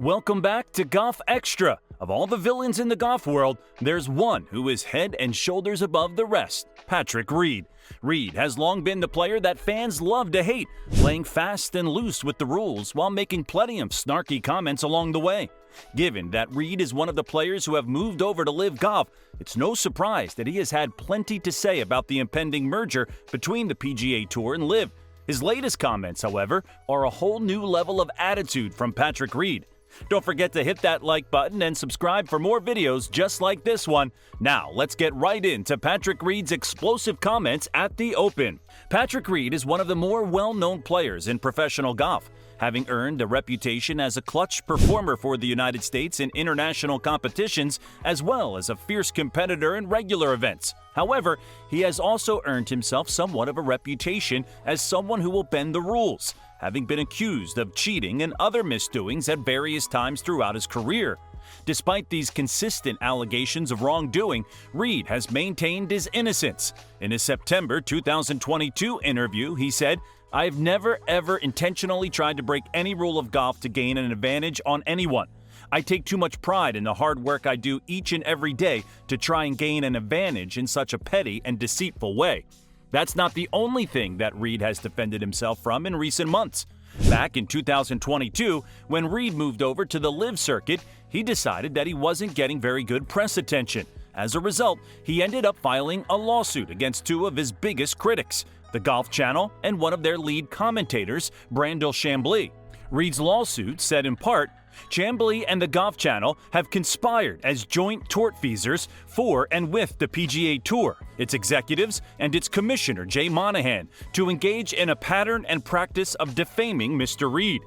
Welcome back to Golf Xtra. Of all the villains in the golf world, there's one who is head and shoulders above the rest, Patrick Reed. Reed has long been the player that fans love to hate, playing fast and loose with the rules while making plenty of snarky comments along the way. Given that Reed is one of the players who have moved over to LIV Golf, it's no surprise that he has had plenty to say about the impending merger between the PGA Tour and LIV. His latest comments, however, are a whole new level of attitude from Patrick Reed. Don't forget to hit that like button and subscribe for more videos just like this one. Now, let's get right into Patrick Reed's explosive comments at the Open. Patrick Reed is one of the more well-known players in professional golf, having earned a reputation as a clutch performer for the United States in international competitions, as well as a fierce competitor in regular events. However, he has also earned himself somewhat of a reputation as someone who will bend the rules, having been accused of cheating and other misdoings at various times throughout his career. Despite these consistent allegations of wrongdoing, Reed has maintained his innocence. In his September 2022 interview, he said, "I've never ever intentionally tried to break any rule of golf to gain an advantage on anyone. I take too much pride in the hard work I do each and every day to try and gain an advantage in such a petty and deceitful way." That's not the only thing that Reed has defended himself from in recent months. Back in 2022, when Reed moved over to the LIV circuit, he decided that he wasn't getting very good press attention. As a result, he ended up filing a lawsuit against two of his biggest critics, the Golf Channel and one of their lead commentators, Brandel Chambly. Reed's lawsuit said in part, "Chambly and the Golf Channel have conspired as joint tortfeasors for and with the PGA Tour, its executives, and its commissioner, Jay Monahan, to engage in a pattern and practice of defaming Mr. Reed.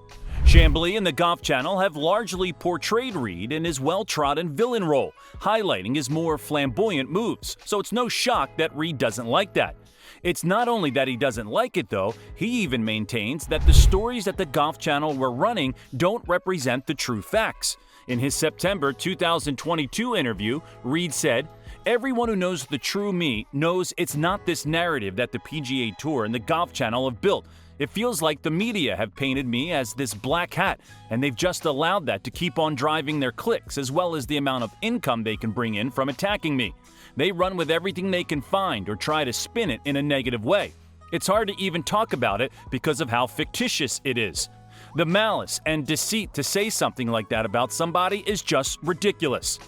Chambly and the Golf Channel have largely portrayed Reed in his well-trodden villain role, highlighting his more flamboyant moves, so it's no shock that Reed doesn't like that. It's not only that he doesn't like it, though, he even maintains that the stories that the Golf Channel were running don't represent the true facts. In his September 2022 interview, Reed said, "Everyone who knows the true me knows it's not this narrative that the PGA Tour and the Golf Channel have built. It feels like the media have painted me as this black hat, and they've just allowed that to keep on driving their clicks as well as the amount of income they can bring in from attacking me. They run with everything they can find or try to spin it in a negative way. It's hard to even talk about it because of how fictitious it is. The malice and deceit to say something like that about somebody is just ridiculous."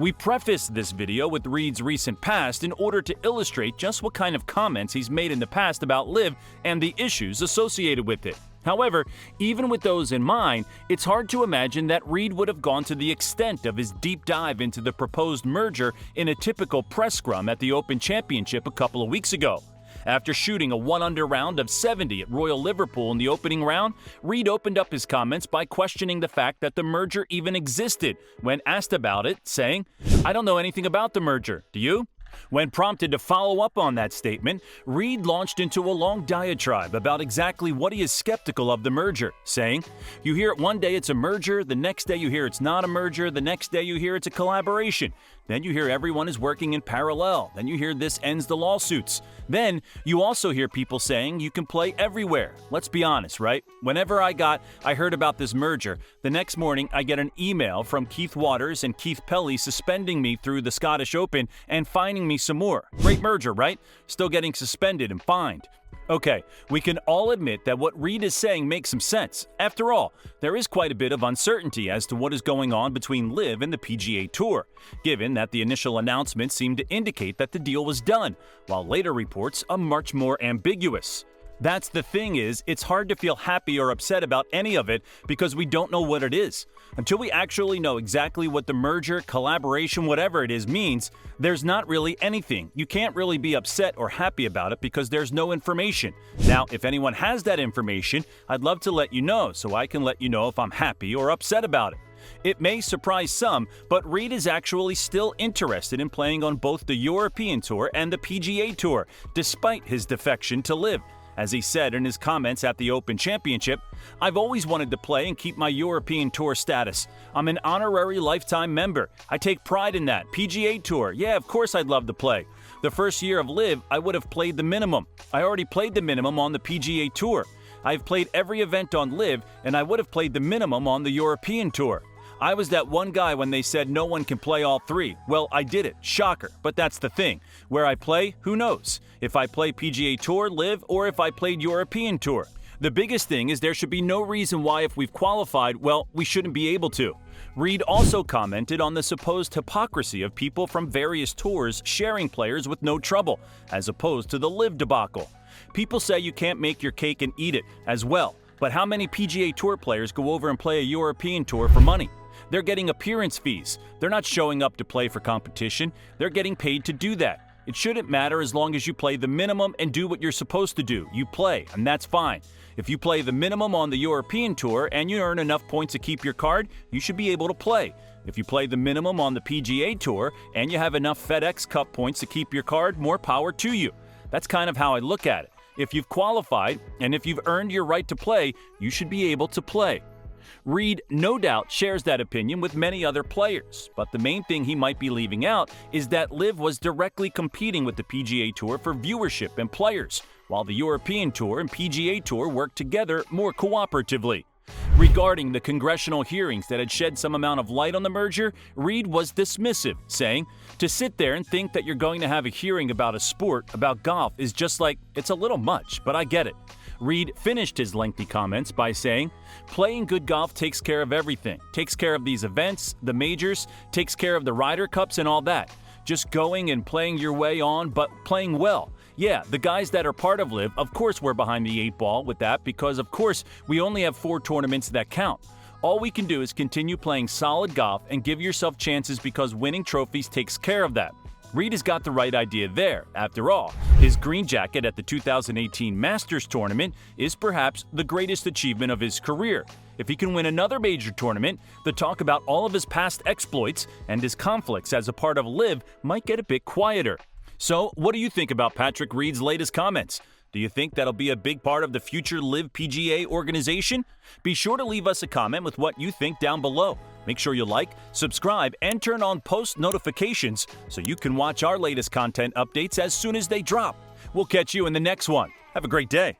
We prefaced this video with Reed's recent past in order to illustrate just what kind of comments he's made in the past about LIV and the issues associated with it. However, even with those in mind, it's hard to imagine that Reed would have gone to the extent of his deep dive into the proposed merger in a typical press scrum at the Open Championship a couple of weeks ago. After shooting a 1-under round of 70 at Royal Liverpool in the opening round, Reed opened up his comments by questioning the fact that the merger even existed when asked about it, saying, "I don't know anything about the merger. Do you?" When prompted to follow up on that statement, Reed launched into a long diatribe about exactly what he is skeptical of the merger, saying, "You hear it one day it's a merger, the next day you hear it's not a merger, the next day you hear it's a collaboration. Then you hear everyone is working in parallel. Then you hear this ends the lawsuits. Then you also hear people saying you can play everywhere. Let's be honest, right? Whenever I heard about this merger, the next morning I get an email from Keith Waters and Keith Pelly suspending me through the Scottish Open and fining me some more. Great merger, right? Still getting suspended and fined." Okay, we can all admit that what Reed is saying makes some sense. After all, there is quite a bit of uncertainty as to what is going on between LIV and the PGA Tour, given that the initial announcement seemed to indicate that the deal was done, while later reports are much more ambiguous. That's the thing is, it's hard to feel happy or upset about any of it because we don't know what it is. Until we actually know exactly what the merger, collaboration, whatever it is means, there's not really anything. You can't really be upset or happy about it because there's no information. Now, if anyone has that information, I'd love to let you know so I can let you know if I'm happy or upset about it. It may surprise some, but Reed is actually still interested in playing on both the European Tour and the PGA Tour, despite his defection to LIV. As he said in his comments at the Open Championship, "I've always wanted to play and keep my European Tour status. I'm an honorary lifetime member. I take pride in that. PGA Tour, yeah, of course I'd love to play. The first year of LIV, I would have played the minimum. I already played the minimum on the PGA Tour. I've played every event on LIV, and I would have played the minimum on the European Tour. I was that one guy when they said no one can play all three. Well, I did it. Shocker. But that's the thing. Where I play, who knows? If I play PGA Tour, LIV, or if I played European Tour. The biggest thing is there should be no reason why if we've qualified, well, we shouldn't be able to. Reed also commented on the supposed hypocrisy of people from various tours sharing players with no trouble, as opposed to the LIV debacle. People say you can't make your cake and eat it as well, but how many PGA Tour players go over and play a European Tour for money? They're getting appearance fees. They're not showing up to play for competition. They're getting paid to do that. It shouldn't matter as long as you play the minimum and do what you're supposed to do. You play, and that's fine. If you play the minimum on the European Tour and you earn enough points to keep your card, you should be able to play. If you play the minimum on the PGA Tour and you have enough FedEx Cup points to keep your card, more power to you. That's kind of how I look at it. If you've qualified and if you've earned your right to play, you should be able to play. Reed no doubt shares that opinion with many other players, but the main thing he might be leaving out is that LIV was directly competing with the PGA Tour for viewership and players, while the European Tour and PGA Tour worked together more cooperatively. Regarding the congressional hearings that had shed some amount of light on the merger, Reed was dismissive, saying, "To sit there and think that you're going to have a hearing about a sport, about golf, is just like, it's a little much, but I get it." Reed finished his lengthy comments by saying, "Playing good golf takes care of everything. Takes care of these events, the majors, takes care of the Ryder Cups and all that. Just going and playing your way on, but playing well. Yeah, the guys that are part of LIV, of course we're behind the 8 ball with that because, of course, we only have 4 tournaments that count. All we can do is continue playing solid golf and give yourself chances because winning trophies takes care of that." Reed has got the right idea there. After all, his green jacket at the 2018 Masters tournament is perhaps the greatest achievement of his career. If he can win another major tournament, the talk about all of his past exploits and his conflicts as a part of LIV might get a bit quieter. So, what do you think about Patrick Reed's latest comments? Do you think that'll be a big part of the future LIV PGA organization? Be sure to leave us a comment with what you think down below. Make sure you like, subscribe, and turn on post notifications so you can watch our latest content updates as soon as they drop. We'll catch you in the next one. Have a great day.